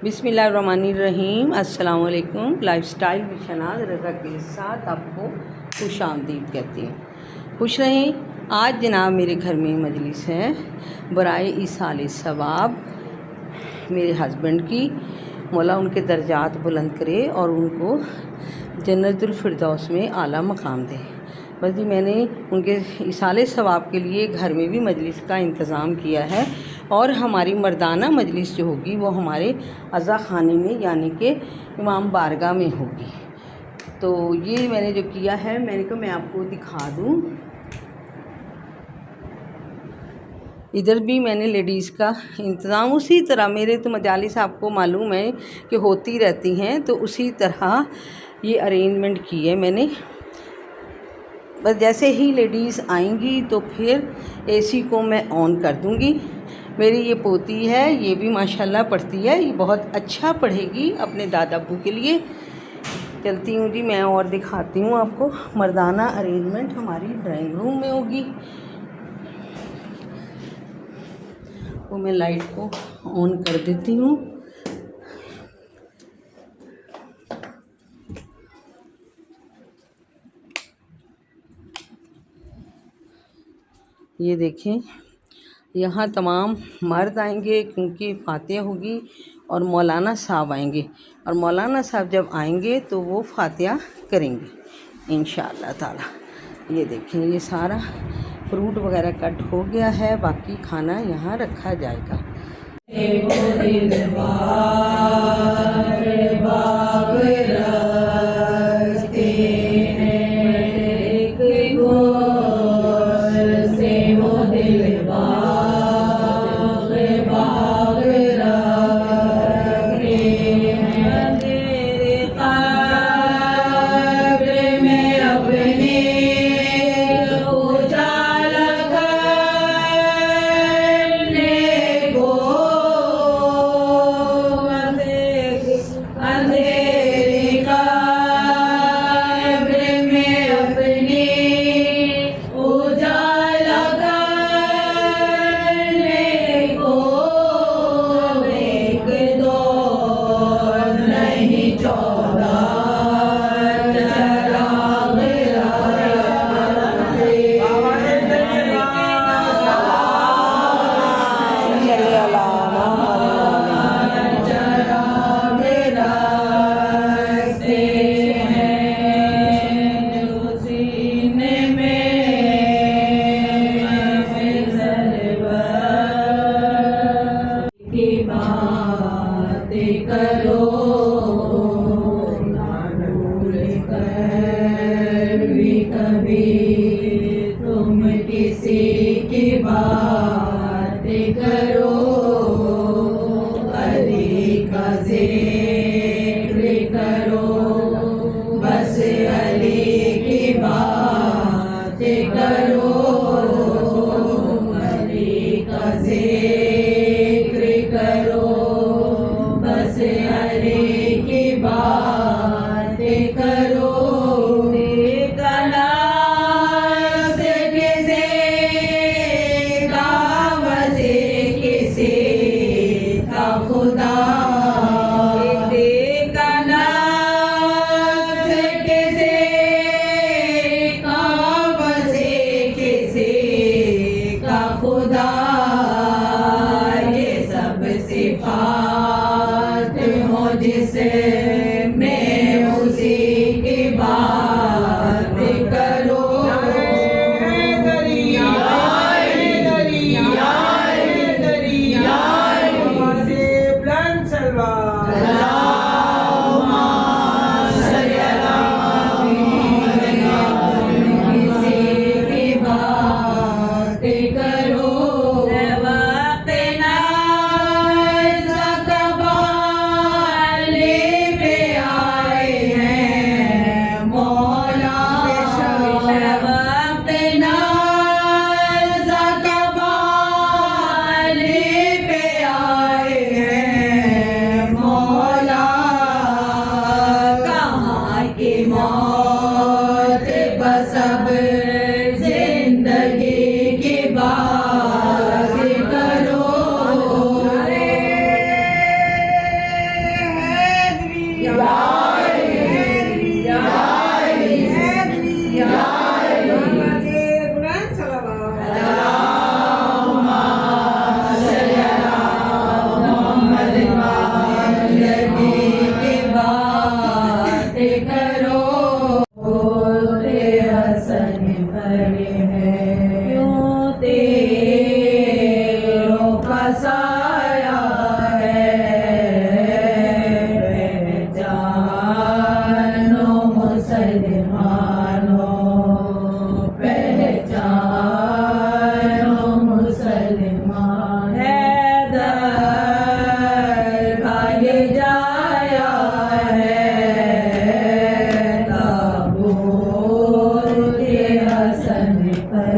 बिस्मिल्लाहिर्रहमानिर्रहीम। अस्सलाम वालेकुम। लाइफ स्टाइल विद शनाज़ रज़ा के साथ आपको खुश आमदीद कहती हैं। खुश रहें। आज जनाब मेरे घर में मजलिस है बराए ईसाल सवाब मेरे हस्बैंड की। मौला उनके दर्जात बुलंद करे और उनको जन्नतुल फिरदौस में आला मकाम दे। बस जी मैंने उनके इसाले सवाब के लिए घर में भी मजलिस का इंतज़ाम किया है और हमारी मर्दाना मजलिस जो होगी वो हमारे अज़ा खाने में यानी कि इमाम बारगाह में होगी। तो ये मैंने जो किया है मैंने कहा मैं आपको दिखा दूँ। इधर भी मैंने लेडीज़ का इंतज़ाम उसी तरह, मेरे तो मजालिस आपको मालूम है कि होती रहती हैं, तो उसी तरह ये अरेंजमेंट की है मैंने। बस जैसे ही लेडीज़ आएंगी तो फिर एसी को मैं ऑन कर दूंगी। मेरी ये पोती है, ये भी माशाल्लाह पढ़ती है, ये बहुत अच्छा पढ़ेगी अपने दादा अब्बू के लिए। चलती हूँ जी मैं और दिखाती हूँ आपको। मर्दाना अरेंजमेंट हमारी ड्राइंग रूम में होगी। वो मैं लाइट को ऑन कर देती हूँ। ये देखें, यहाँ तमाम मर्द आएंगे क्योंकि फातिहा होगी और मौलाना साहब आएंगे, और मौलाना साहब जब आएंगे तो वो फातिहा करेंगे इंशाअल्लाह ताला। ये देखें, ये सारा फ्रूट वगैरह कट हो गया है, बाकी खाना यहाँ रखा जाएगा। साया है, पहचानो मुसलमानों, पहचानो मुसलमान। हैदर का ये जाया है, ताबूत हसन पर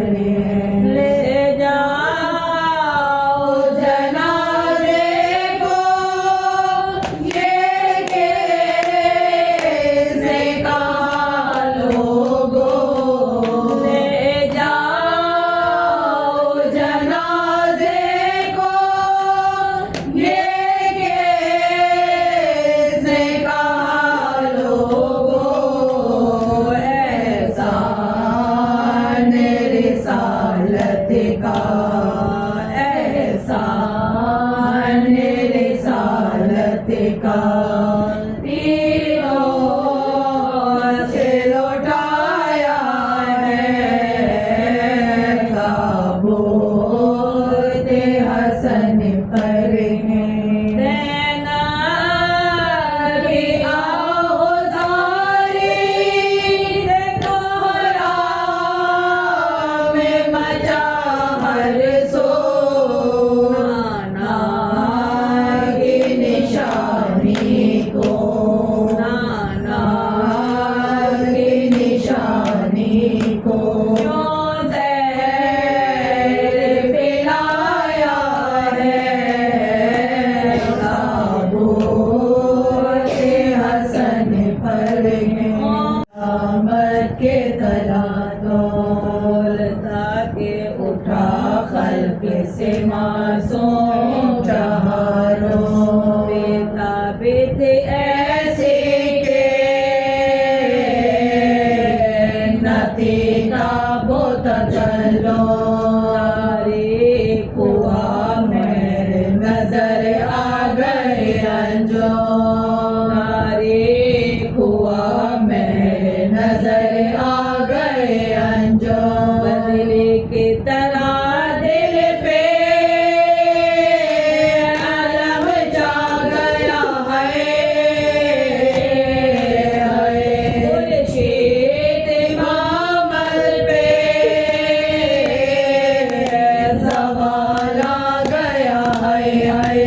ले जाओ जनाजे को, ये कैसे कहा लोगों। ले जाओ जनाजे को, ये कैसे कहा लोगों। एहसान रिसालत का, एहसान रिसालत का, तीनों से लौटाया है, ताबूत हसन पर है। देना की आहुजारी, कोहरा में मचा हर सो, नाना की निशानी को, नाना की निशानी को क्यों ज़हर पिलाया है, ताबूत हसन पर है। आमद के तला दौलता के उठा खल्क से मासूम जहारों, बेताबित ऐसे के नतीजा बहुत चलो। तारीख हुआ मेरे नजर आ गए अंजो, तारीख हुआ मेरे नजर आ गए अंजो। बदले की तरह दिल पे अलम जा गया है, खुर्शीद मामल पे सवाल आ गया है।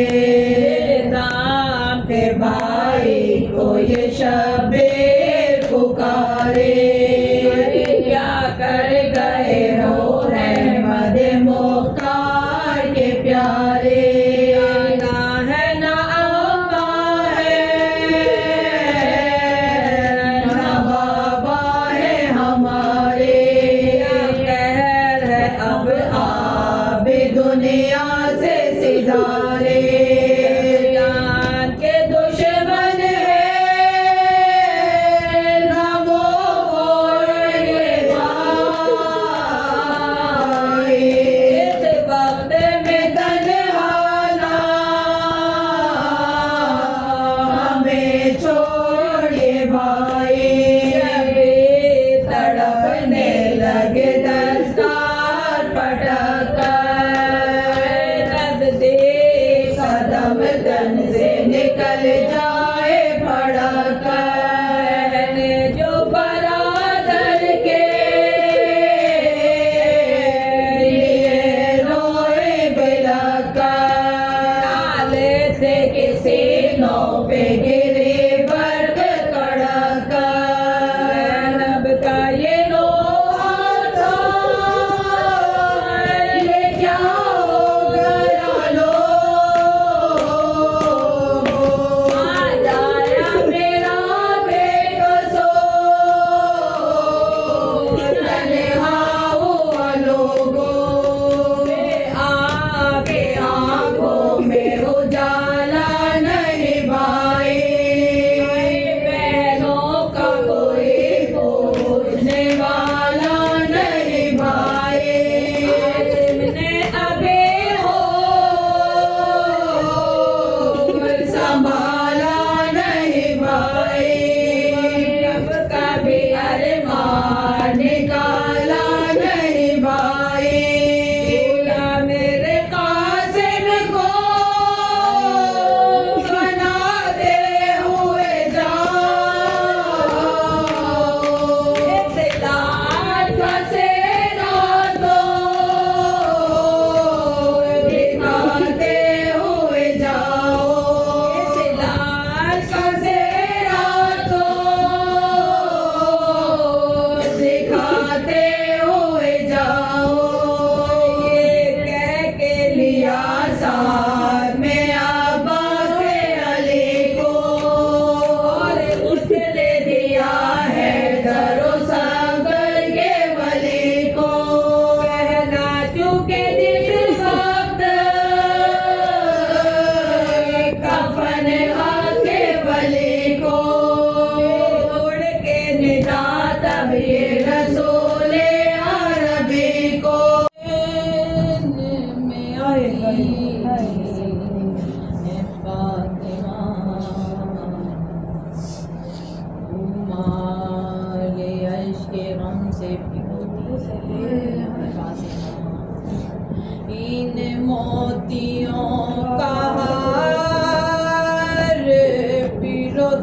दाम के भाई को ये शब्बीर पुकारे, क्या कर गए हो रहमत मुख्तार के प्यारे। आना है ना आका है, ना बाबा है हमारे, कहर है अब आप दुनिया से सिधारे। जान के दुश्मन है ना वो ये भाई, इस वक्त में तन्हाना हमें छोड़िए भाई। अभी तड़पने लगे दस्तार पटक कर, दे कदम तन से निकल जाए फड़क। जो बरादर के लिए रोए बिलक, नाले से किसी नो पे गिरे बर्फ कड़क। रब का ये रोआ था, ये क्या हो गया लो। आ जाया मेरा बेकसूर, तन्हा हुआ लोगों। आगे आंखों में उजाला नहीं भाई,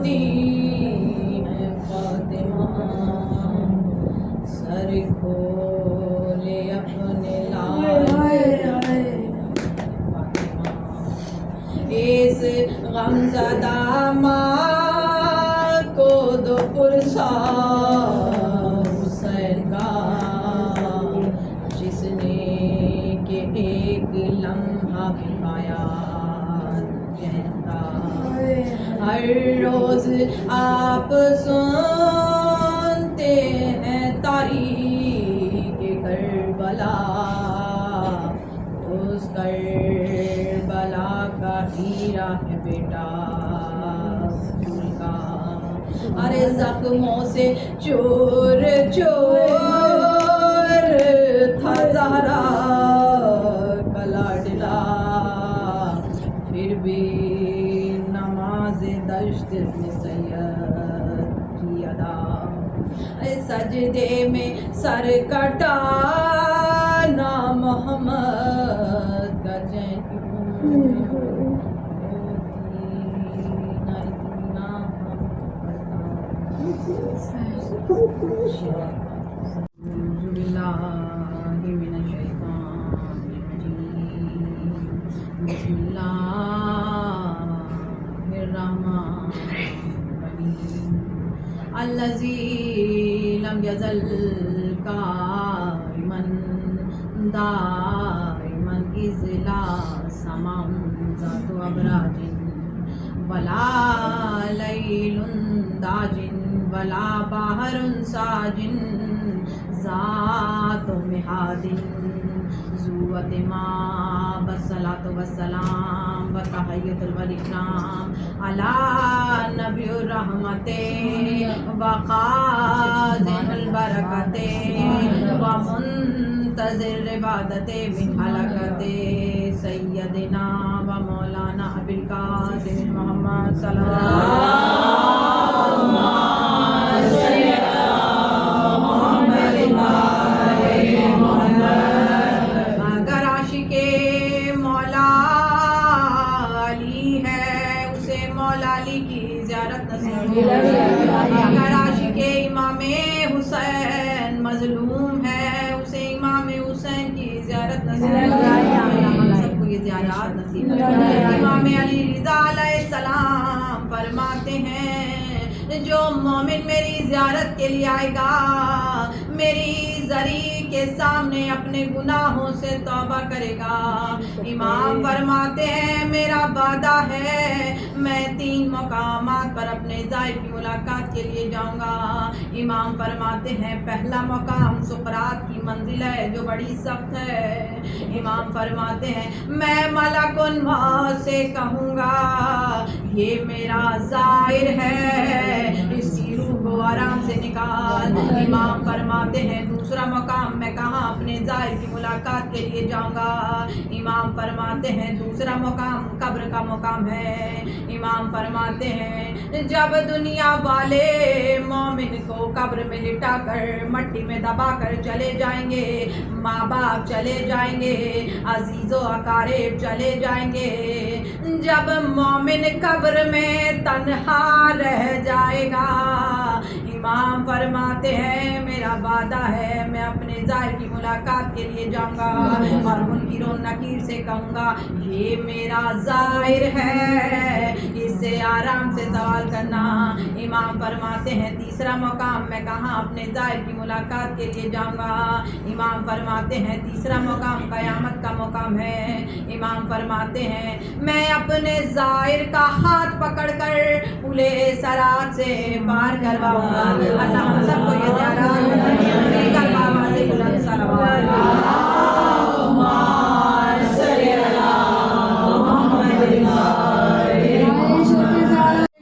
रोती है फातिमा, सर खोले अपने लाल फातिमा, इस गमज़दा माँ को दो पुरसा हुसैन का, जिसने के एक लम्हा पाया कहता। हर रोज आप सुनते हैं तारीख करबला, उस करबला का हीरा है बेटा फूल का। अरे जख्मों से चोर चोर था ज़हरा का लाडला, फिर भी नमाज दश्त में सैयद की अदा। सजदे में सर कटाना मोहम्मद का चैन अल्लज़ी लम यज़ल काइमन दाइमन इज़ला समाम ज़ातु अबराजिन वला लैलुन दाजिन वला बाहरुन साजिन ज़ातु मिहादिन ज़ुवत मा बस्सलातु वस्सलाम व तहय्युतुल वल इकराम अला नबियुर रहमते व क़ाज़िमुल बरकते व मुंतज़िर इबादते मिन हलकते सय्यदिना व मौलाना अबुल क़ासिम मुहम्मद सल्लल्लाहु अलैहि अगर आशिके इमामे हुसैन मजलूम है, उसे इमामे हुसैन की ज़ियारत नसीब, हम सबको ये ज़ियारत नसीब। इमामे अली रिज़ा अलैहिस्सलाम फरमाते हैं, जो मोमिन मेरी ज़ियारत के लिए आएगा, मेरी ज़री के सामने अपने गुनाहों से तौबा करेगा। इमाम फरमाते हैं, मेरा वादा है मैं 3 मकामात पर अपने ज़ाहिर की मुलाकात के लिए जाऊंगा। इमाम फरमाते हैं, पहला मकाम सुकरात की मंजिल है जो बड़ी सख्त है। इमाम फरमाते हैं, मैं मलकुल मौत से कहूँगा ये मेरा ज़ाहिर है, इसकी रूह को आराम से निकाल। इमाम फरमाते हैं, दूसरा मकाम मैं कहाँ अपने ज़ाहिर की मुलाकात के लिए जाऊंगा। इमाम फरमाते हैं, दूसरा मकाम कब्र का मकाम है। इमाम फरमाते हैं, जब दुनिया वाले मोमिन को कब्र में लिटा कर मट्टी में दबा कर चले जाएंगे, माँ बाप चले जाएंगे, अजीज़ो अकारिब चले जाएंगे, जब मोमिन कब्र में तन्हा रह जाएगा, इमाम फरमाते हैं, मेरा वादा है मैं अपने ज़ाहिर की मुलाकात के लिए जाऊंगा और मुनकिर और नकीर से कहूँगा ये मेरा ज़ाहिर है, इससे आराम से सवाल करना। इमाम फरमाते हैं, तीसरा मकाम मैं कहाँ अपने ज़ाहिर की मुलाकात के लिए जाऊंगा। इमाम फरमाते हैं, तीसरा मकाम क़यामत का मकाम है। इमाम फरमाते हैं, मैं अपने ज़ाहिर का हाथ पकड़कर पुले सरात से पार करवाऊंगा। अल्लाह हम सबको ये मिलकर बाबा से बुलंद सलवात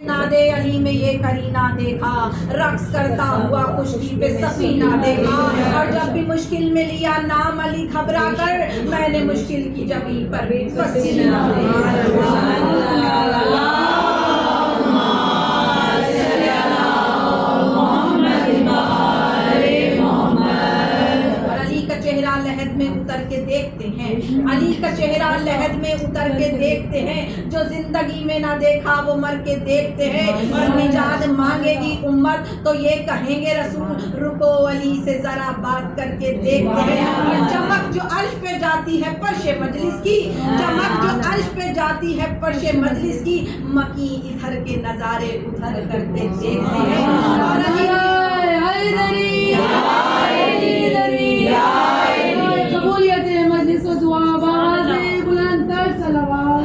नादे अली में ये करीना देखा, रक्स करता हुआ खुशकी पे सफीना देखा, और जब भी मुश्किल में लिया नाम अली घबरा कर, मैंने मुश्किल की जमीन पर भी पसीना देखा। लहद में उतर के देख دیکھتے ہیں، علی کا چہرہ لحد میں اتر کے دیکھتے ہیں، جو زندگی میں نہ دیکھا وہ مر کے دیکھتے ہیں، اور نجات مانگے گی امت تو یہ کہیں گے رسول رکو علی سے ذرا بات کر کے دیکھتے ہیں، چمک جو عرش پہ جاتی ہے فرش مجلس کی، چمک جو عرش پہ جاتی ہے فرش مجلس کی، مکی ادھر کے نظارے ادھر کر کے دیکھتے ہیں، اور علی قبولیت مجلس و دعا باز بلند تر صلوات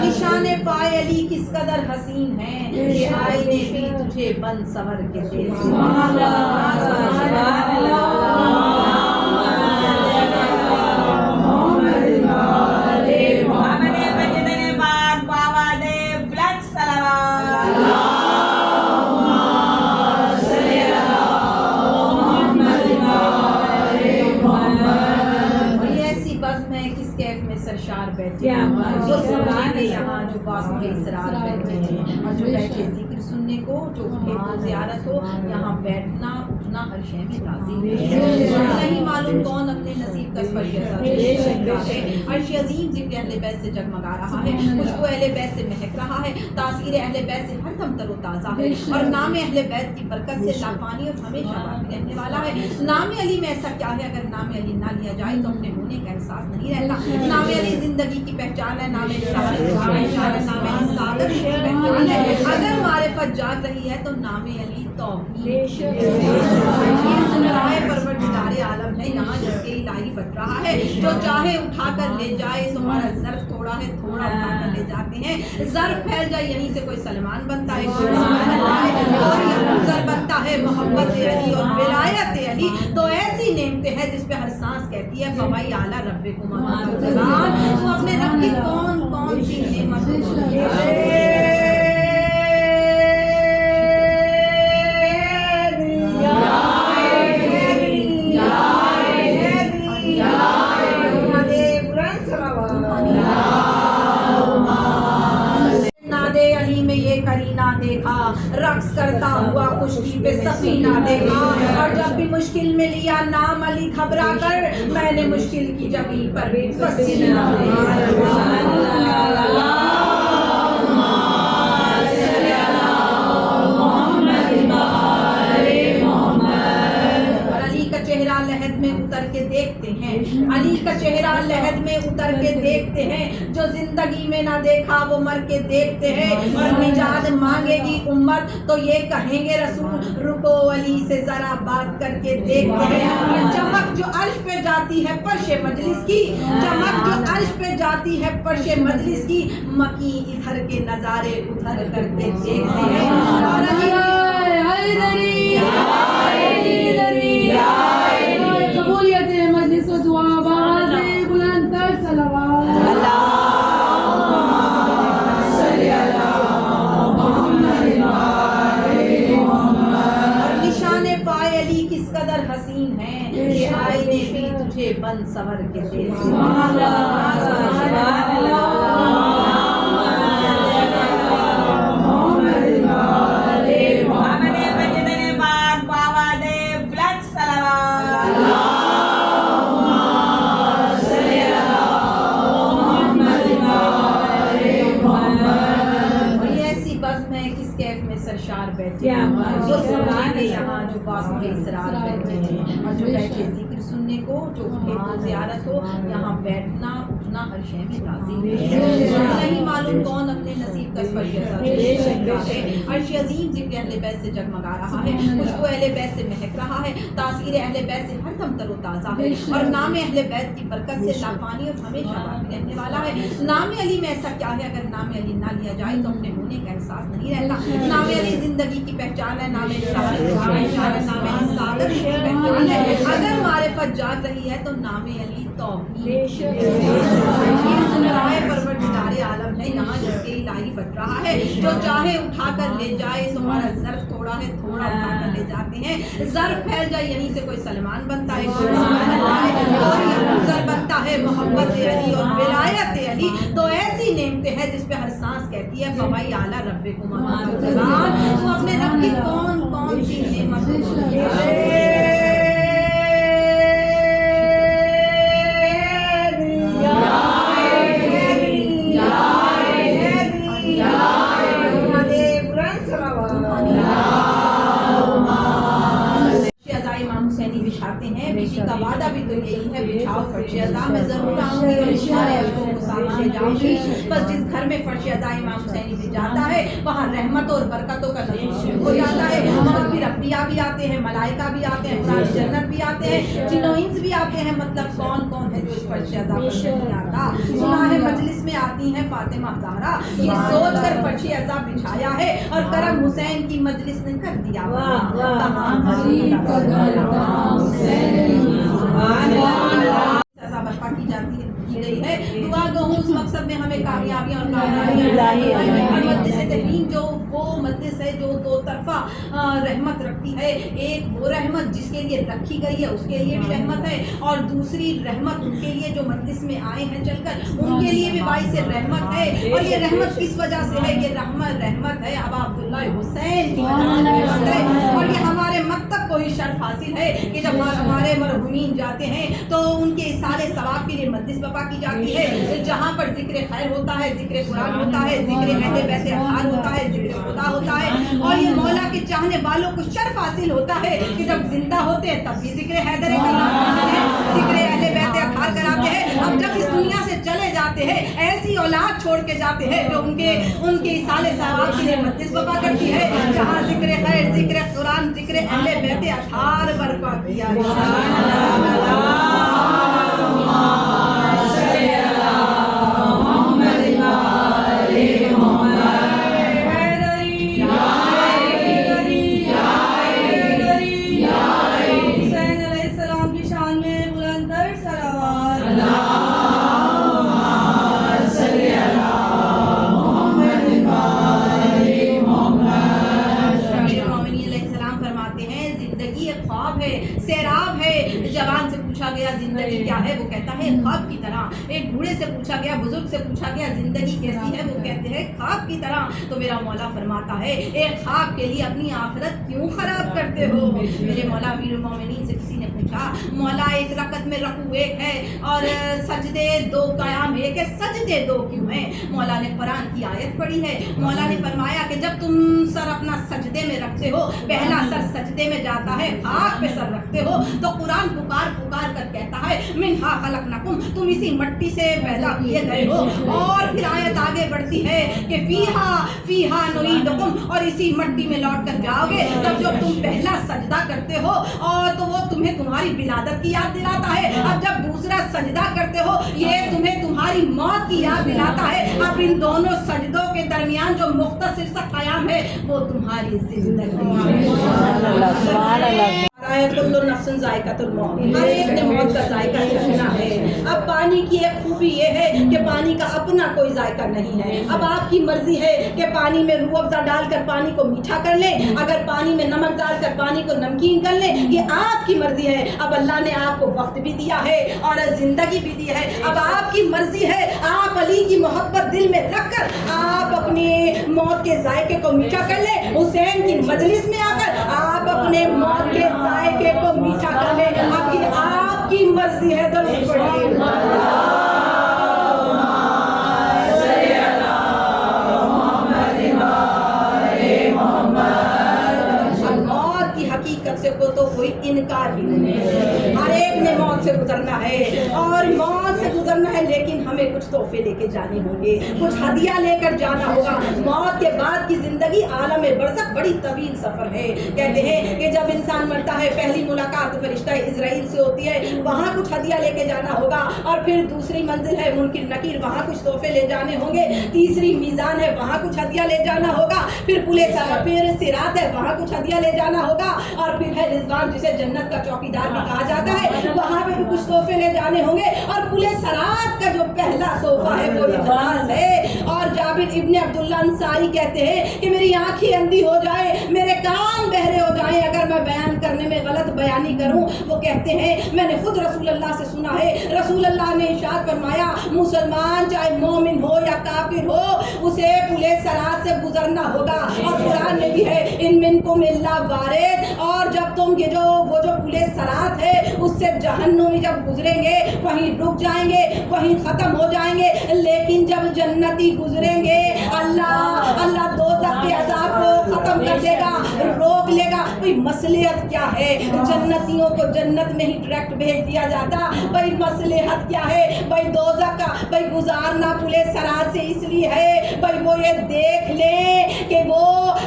نشان پائے علی کس قدر حسین ہے، یہ آئینے بھی تجھے بن سور کے دے، سبحان اللہ سبحان اللہ سرشار بیٹھے ہیں، جو سمجھے کہ یہاں جو باغ کے اسرار بیٹھے ہیں، اور جو بیٹھے ذکر سننے کو، جو اٹھے تو زیارت ہو، یہاں بیٹھنا اٹھنا ہر شے میں لازم ہے، نہیں معلوم کون اپنے نصیب کا فرش ہے، عرش عظیم ذکر اہل بیت سے جگمگا رہا ہے، خوشبو اہل بیت سے مہک رہا ہے، تاثیر اہل بیت سے ہر دم تر و تازہ ہے، اور نام اہل بیت کی برکت سے لافانی اور ہمیشہ باقی رہنے والا ہے، نام علی میں ایسا کیا ہے اگر نام علی نہ لیا جائے تو اپنے ہونے کا احساس نہیں رہتا، نام علی زندگی کی پہچان ہے، نام شہادت کی پہچان ہے، نام علی سعادت کی پہچان ہے، اگر معرفت جاگ رہی ہے تو نام علی توحید سنرائے پروردگار عالم ہے، یہاں جس کے الہی بٹ رہا ہے، جو چاہے اٹھا کر لے جائے، تمہارا ظرف تھوڑا ہے تھوڑا اٹھا کر لے جاتے ہیں، ظرف پھیل جائے یہیں سے کوئی سلمان بنتا ہے، کوئی ظر بنتا ہے، محبت علی اور ولایت علی تو ایسی نعمتیں ہیں جس پہ ہر سانس کہتی ہے فوائ اعلیٰ رب کو تو اپنے رب کی کون کون سی نعمت علی میں یہ کرینہ دیکھا، رقص کرتا ہوا خشکی پہ سفینہ دیکھا، اور جب بھی مشکل میں لیا نام علی گھبرا کر، میں نے مشکل کی جگہ پر پسینہ دیکھا، چہرہ لحد میں اتر کے دیکھتے ہیں، علی کا چہرہ لحد میں اتر کے دیکھتے ہیں، جو زندگی میں نہ دیکھا وہ مر کے دیکھتے ہیں، اور نجات مانگے گی امت تو یہ کہیں گے رسول رکو علی سے ذرا بات کر کے دیکھتے ہیں، چمک جو عرش پہ جاتی ہے فرش مجلس کی، چمک جو عرش پہ جاتی ہے فرش مجلس کی، مکی ادھر کے نظارے ادھر کر کے دیکھتے ہیں، اور علی قبولیت مجلس و دعا باز بلند تر صلوات نشان پائے علی کس قدر حسین ہے، یہ آئینے بھی تجھے بن سور کے دے، سبحان اللہ سبحان اللہ سرشار بیٹھے ہیں، جو سمجھے کہ یہاں جو باغ کے اسرار بیٹھے ہیں، اور جو بیٹھے ذکر سننے کو، جو اٹھے تو زیارت ہو، یہاں بیٹھنا اٹھنا ہر شے میں لازم ہے، نہیں معلوم کون اپنے نصیب کا فرش ہے، عرش عظیم ذکر اہل بیت سے جگمگا رہا ہے، خوشبو اہل بیت سے مہک رہا ہے، تاثیر اہل بیت سے ہر دم تر و تازہ ہے، اور نام اہل بیت کی برکت سے لافانی اور ہمیشہ باقی رہنے والا ہے، نام علی میں ایسا کیا ہے اگر نام علی نہ لیا جائے تو اپنے ہونے کا احساس نہیں رہتا، نام علی زندگی کی پہچان ہے، نام شہادت کی پہچان ہے، نام علی سعادت کی پہچان जान है। अगर मारिफत जाग रही है तो नाम अली तौहीद परवरदिगार आलम है यहाँ जिसके इलाही बट रहा है। जो चाहे उठा कर ले जाए, तुम्हारा ज़र्फ थोड़ा है, थोड़ा उठा कर ले जाते हैं। ज़र्फ फैल जाए यहीं से कोई सलमान बनता है, कोई बनता है। मोहब्बत अली और विलायत अली तो ऐसी नेमतें हैं जिस पे हर सांस कहती है फवाई आला रब्बे को। तो अपने रब की कौन कौन सी नेमत बिछाते हैं। बीबी का वादा भी तो यही है, बिछाओ फर्श अज़ा में जरूर आऊंगी और तुम्हारे अशकों को साथ ले जाऊंगी। बस जिस घर में फर्श अज़ा इमाम हुसैनी भी जाता है वहाँ रहमत और बरकतों का नज़र हो जाता है। वहाँ फिर अम्बिया भी आते हैं, मलाइका भी आते हैं, कुरान जन्नत भी आते हैं, जिन्नो इंस भी आते हैं। मतलब कौन कौन है जो इस फर्श अज़ा पर नहीं आता। सुना है मजलिस में आती हैं फातिमा ज़हरा, ये सोच कर फर्श अज़ा बिछाया है और करम हुसैन की मजलिस ने कर दिया। बर्पा की जाती है, की गई है। दुआ गहूँ उस मकसद में हमें कामयाबियाँ और मजलिस तहरीम जो वो मजलिस है जो दो तरफा रहमत रखती है। एक वो रहमत जिसके लिए रखी गई है उसके लिए भी रहमत है, और दूसरी रहमत उनके लिए जो मजलिस में आए हैं चलकर उनके लिए भी बाइस रहमत है। और ये रहमत किस वजह से है? ये रहमत है अब अब्दुल्ला हुसैन की वजह से। और ये हमारे मकतब को ही शर्फ हासिल है कि जब हमारे मरहूमीन जाते हैं तो उनके इसाले सवाब के लिए मजलिस बर्पा की जाती है, जहाँ पर जिक्र खैर होता है, जिक्र कुरान होता है, जिक्र अहले बैत अतहार होता है, जिक्र खुदा होता है। और ये मौला के चाहने वालों को शर्फ हासिल होता है कि जब जिंदा होते हैं तब भी जिक्र हैदर कराते हैं, जिक्र अहले बैत अतहार कराते हैं। अब जब इस दुनिया से चले जाते हैं ऐसी औलाद छोड़ के जाते हैं जो उनके इसाले सवाब के लिए मजलिस बर्पा करती है, जहाँ जिक्र खैर, जिक्र कुरान, जिक्र अहले बैत अतहार बर्पा किया गया जिंदगी क्या है, वो कहता है ख्वाब की तरह। एक बूढ़े से पूछा गया, बुजुर्ग से पूछा गया जिंदगी कैसी है, वो कहते हैं ख्वाब की तरह। तो मेरा मौला फरमाता है एक ख्वाब के लिए अपनी आखिरत क्यों खराब करते हो। मेरे मौला अमीरुल मोमिनीन से किसी ने पूछा मौला एक रकत में रकू एक है और सजदे दो कयाम एक है, सजदे दो क्यों हैं? मौला ने कुरान की आयत पढ़ी है। मौला ने फरमाया कि जब तुम सर अपना सजदे में रखते हो, पहला सर सजदे में जाता है, आग पे सर रखते हो, तो कुरान पुकार पुकार कर कहता है मिन्हा खलकनाकुम, तुम इसी मिट्टी से पैदा किए गए हो। और फिर आयत आगे बढ़ती है कि फीहा फीहा नुईदुकुम, और इसी मिट्टी में लौट कर जाओगे। तब जब तुम पहला सजदा करते हो और तो वो तुम्हें तुम्हारी विलादत की याद दिलाता है। अब जब दूसरा सजदा करते हो ये तुम्हें तुम्हारी मौत की याद दिलाता है। अब इन दोनों सजदों के दरमियान जो मुख्तसर सा कयाम है वो तुम्हारी जिंदगी है। हर एक ने मौत का जायका चखना है। अब पानी की एक खूबी ये है कि पानी का अपना कोई जायका नहीं है। अब आपकी मर्जी है कि पानी में रूह अफ़ज़ा डालकर पानी को मीठा कर ले, अगर पानी में नमक डालकर पानी को नमकीन कर ले, ये आपकी मर्जी है। अब अल्लाह ने आपको वक्त भी दिया है और जिंदगी भी दी है। अब आपकी मर्जी है, आप अली की मोहब्बत दिल में रखकर आप अपनी मौत के जायके को मीठा कर ले। हुसैन की मजलिस में आकर आप अपने मौत के जायके को मीठा कर ले। आपकी मर्जी है। दरूद पढ़िए। से को तो कोई इनकार भी नहीं है। हर एक ने मौत से गुजरना है और मौत से गुजरना है, लेकिन हमें कुछ तोहफे लेके जाने होंगे, कुछ हदिया लेकर जाना होगा। मौत के बाद की जिंदगी आलम बरज़ख बड़ी तवील सफर है। कहते हैं कि जब इंसान मरता है पहली मुलाकात फरिश्ता इजराइल से होती है, वहाँ कुछ हदिया लेके जाना होगा। और फिर दूसरी मंजिल है मुनकिर नकीर, वहाँ कुछ तोहफे ले जाने होंगे। तीसरी मीज़ान है, वहाँ कुछ हदिया ले जाना होगा। फिर पुले फिर सिरात है, वहाँ कुछ हदिया ले जाना होगा। और फिर है रिज़वान जिसे जन्नत का चौकीदार भी कहा जाता है, वहाँ पे भी कुछ तोहफे ले जाने होंगे। और पुले सरात का जो पहला तोहफा है वो इखलास है। और जाबिर इब्ने अब्दुल्ला अंसारी कहते हैं कि मेरी आंखें अंधी हो जाए, मेरे कान बहरे हो जाएं अगर मैं बयान करने में गलत बयानी करूं। वो कहते हैं मैंने खुद रसूल अल्लाह से सुना है, रसूल अल्लाह ने इरशाद फरमाया मुसलमान चाहे मोमिन हो या काफिर हो उसे पुले सरात से गुजरना होगा। और कुरान में भी है इन मिनकुम इल्ला वारिद। और जब तुम ये वो जो पुले सरात है उससे जहन्नुमी जब गुजरेंगे वहीं रुक जाएंगे, वहीं खत्म हो जाएंगे। लेकिन जब जन्नती गुजरेंगे अल्लाह दोज़ख के अज़ाब को खत्म कर देगा, रोक लेगा। भाई मसलहत क्या है, जन्नतियों को जन्नत में ही डायरेक्ट भेज दिया जाता। भाई मसलहत क्या है, भाई दोज़ख का भाई गुजारना पुले सरात से इसलिए है भाई वो ये देख लें कि वो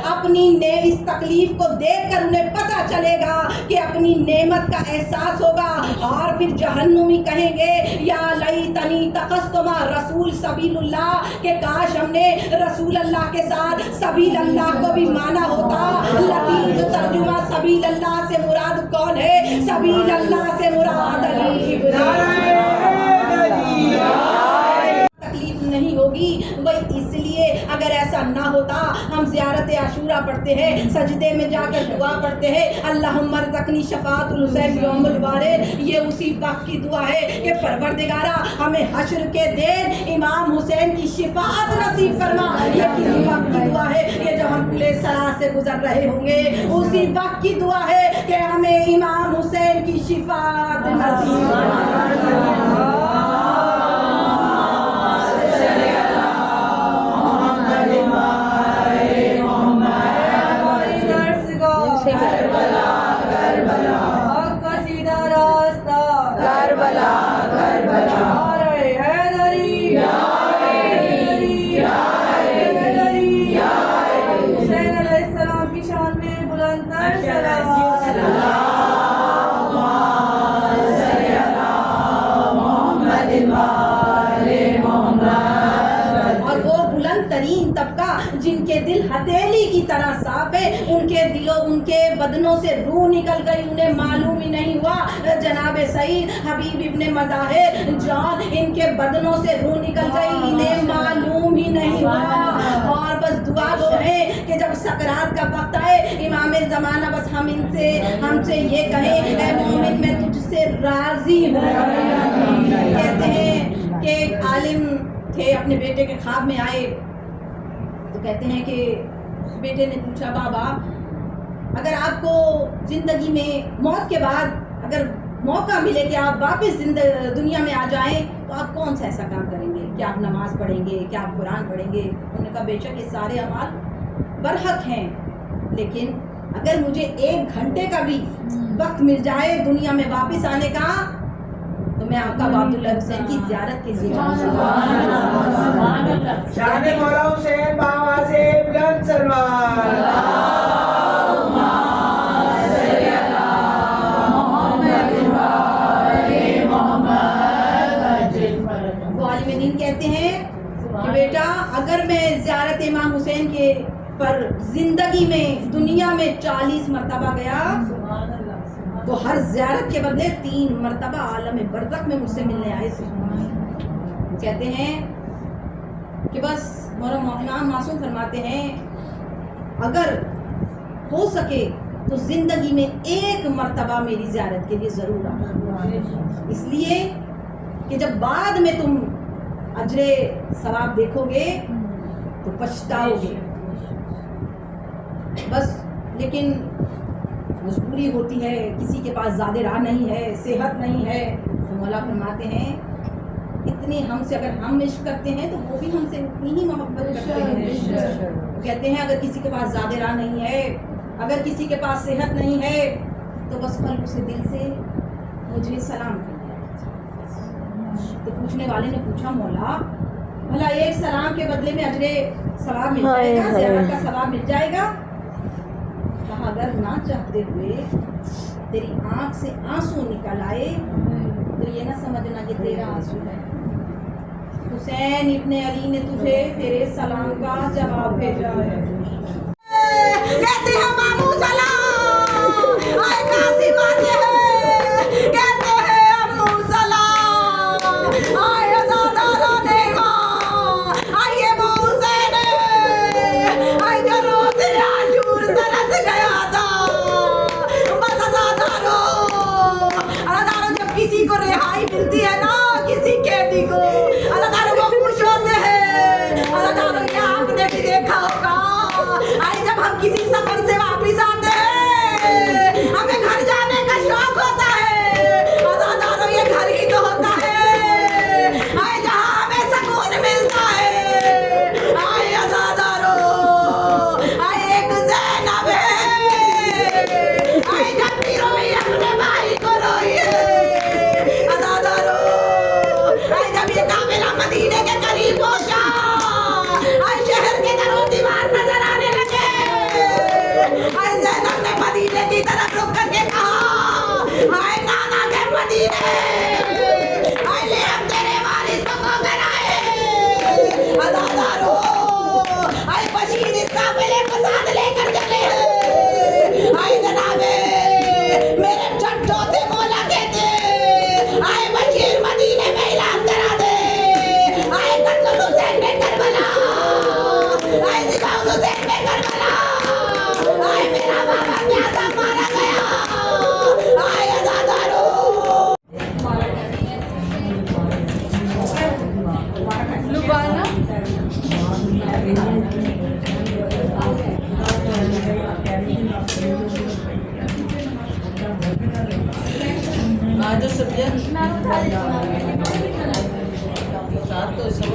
अपनी इस तकलीफ को देखकर उन्हें पता चलेगा कि अपनी नेमत का एहसास होगा। और फिर जहन्नुमी कहेंगे या लैतनी तखस्तुमा रसूल सबीलुल्लाह, के काश हमने रसूल अल्लाह के साथ सबील अल्लाह को भी माना होता। लतीफ तर्जुमा सबील अल्लाह से मुराद कौन है? सबील अल्लाह से मुराद अली तकलीफ नहीं होगी। वही इसलिए अगर ऐसा ना होता हम ज़ियारत आशूरा पढ़ते हैं, सजदे में जाकर दुआ पढ़ते हैं अल्लाहुम्मा रज़क़नी शफ़ाअतुल हुसैन यौमुल वारिद। ये उसी वक्त की दुआ है कि परवरदिगारा हमें हश्र के दिन इमाम हुसैन की शिफाअत नसीब फरमा। ये किसी वक्त की दुआ है, ये जब हम पुले सरात से गुजर रहे होंगे उसी वक्त की दुआ है कि हमें इमाम हुसैन की शिफाअत नसीब फरमा। तरीन तबका जिनके दिल हथेली की तरह साफ है, उनके दिलों उनके बदनों से रूह निकल गई, उन्हें मालूम ही नहीं हुआ। जनाब सईद हबीब इब्ने मज़ाहिर जॉन इनके बदनों से रूह निकल गई, इन्हें मालूम ही नहीं हुआ। और बस दुआ वो है कि जब सकरात का वक्त आए इमाम ज़माना बस हमसे ये कहें ऐ मोमिन मैं तुझसे राज़ी हूँ। कहते हैं कि एक आलिम थे, अपने बेटे के ख्वाब में आए तो कहते हैं कि बेटे ने पूछा बाबा अगर आपको ज़िंदगी में मौत के बाद अगर मौका मिले कि आप वापस दुनिया में आ जाएं तो आप कौन सा ऐसा काम करेंगे? क्या आप नमाज पढ़ेंगे? क्या आप कुरान पढ़ेंगे? उन्होंने कहा बेशक ये सारे अमाल बरहक हैं, लेकिन अगर मुझे 1 घंटे का भी वक्त मिल जाए दुनिया में वापस आने का तो मैं आका अब्दुल्ला हुसैन की ज़ियारत के लिए शान मौला हुसैन बाबा से बुलंद सलवात। वो आलिम दीन कहते हैं कि बेटा अगर मैं ज़ियारत इमाम हुसैन के पर ज़िंदगी में दुनिया में 40 मरतबा गया तो हर ज़ियारत के बदले 3 मरतबा आलम बरज़ख में मुझसे मिलने आए थे। कहते हैं कि बस इमाम मासूम फरमाते हैं अगर हो सके तो ज़िंदगी में 1 मरतबा मेरी ज़ियारत के लिए ज़रूर आना, इसलिए कि जब बाद में तुम अजरे सवाब देखोगे तो पछताओगे। बस लेकिन मजबूरी होती है, किसी के पास ज़्यादा राह नहीं है, सेहत नहीं है, तो मौला फरमाते हैं इतनी हमसे अगर हम इश्क करते हैं तो वो भी हमसे उतनी ही मोहब्बत करते हैं। कहते हैं अगर किसी के पास ज़्यादा राह नहीं है, अगर किसी के पास सेहत नहीं है तो बस कल्ब से दिल से मुझे सलाम कर दिया। तो पूछने वाले ने पूछा मौला भला एक सलाम के बदले में अजरे सवाब मिल जाएगा, ज़ियारत का सवाब मिल जाएगा? कहा अगर ना चाहते हुए तेरी आंख से आंसू निकल आए तो ये ना समझना ये तेरा आंसू है। हुसैन इब्ने अली ने तुझे तेरे सलाम का जवाब भेजा है। कहते हैं मामू सलाम आए कासिम आते बेटी को अल्लाह ताला वो खुश होते हैं। अल्लाह ताला क्या आपने भी देखा होगा, आज जब हम किसी सफर से वापिस आते हैं हमें घर जाने का शौक होता है। अल्लाह ताला ये घर ही तो होता है आए जहाँ हमें सुकून मिलता है। आए आजादारो आए एक ज़ैनब है, आए जब भी रोई अपने भाई को रोई है। आजादारो आए जब ये काफिला मदीने के करीब पहुंचा, आए शहर के दरो दीवार नजर आने लगे। आए ज़ैनब ने मदीने की तरफ रुक करके कहा, आए नाना के मदीने, आए ले हम तेरे वारिसों को घर आए। अदादारो आए बशीर इस काफिले को साथ लेकर चले हैं। आए जनाबे मेरे चट्टो थे मौला कहते, आए बशीर मदीने में इलाज करा दे। आए कत्ल हुसैन में करबला, आए जिबाउल हुसैन में करबला, आए मेरा बाबा प्यासा मारा गया। आए अदादारो लुबाना आज सब्जियां साथ तो सब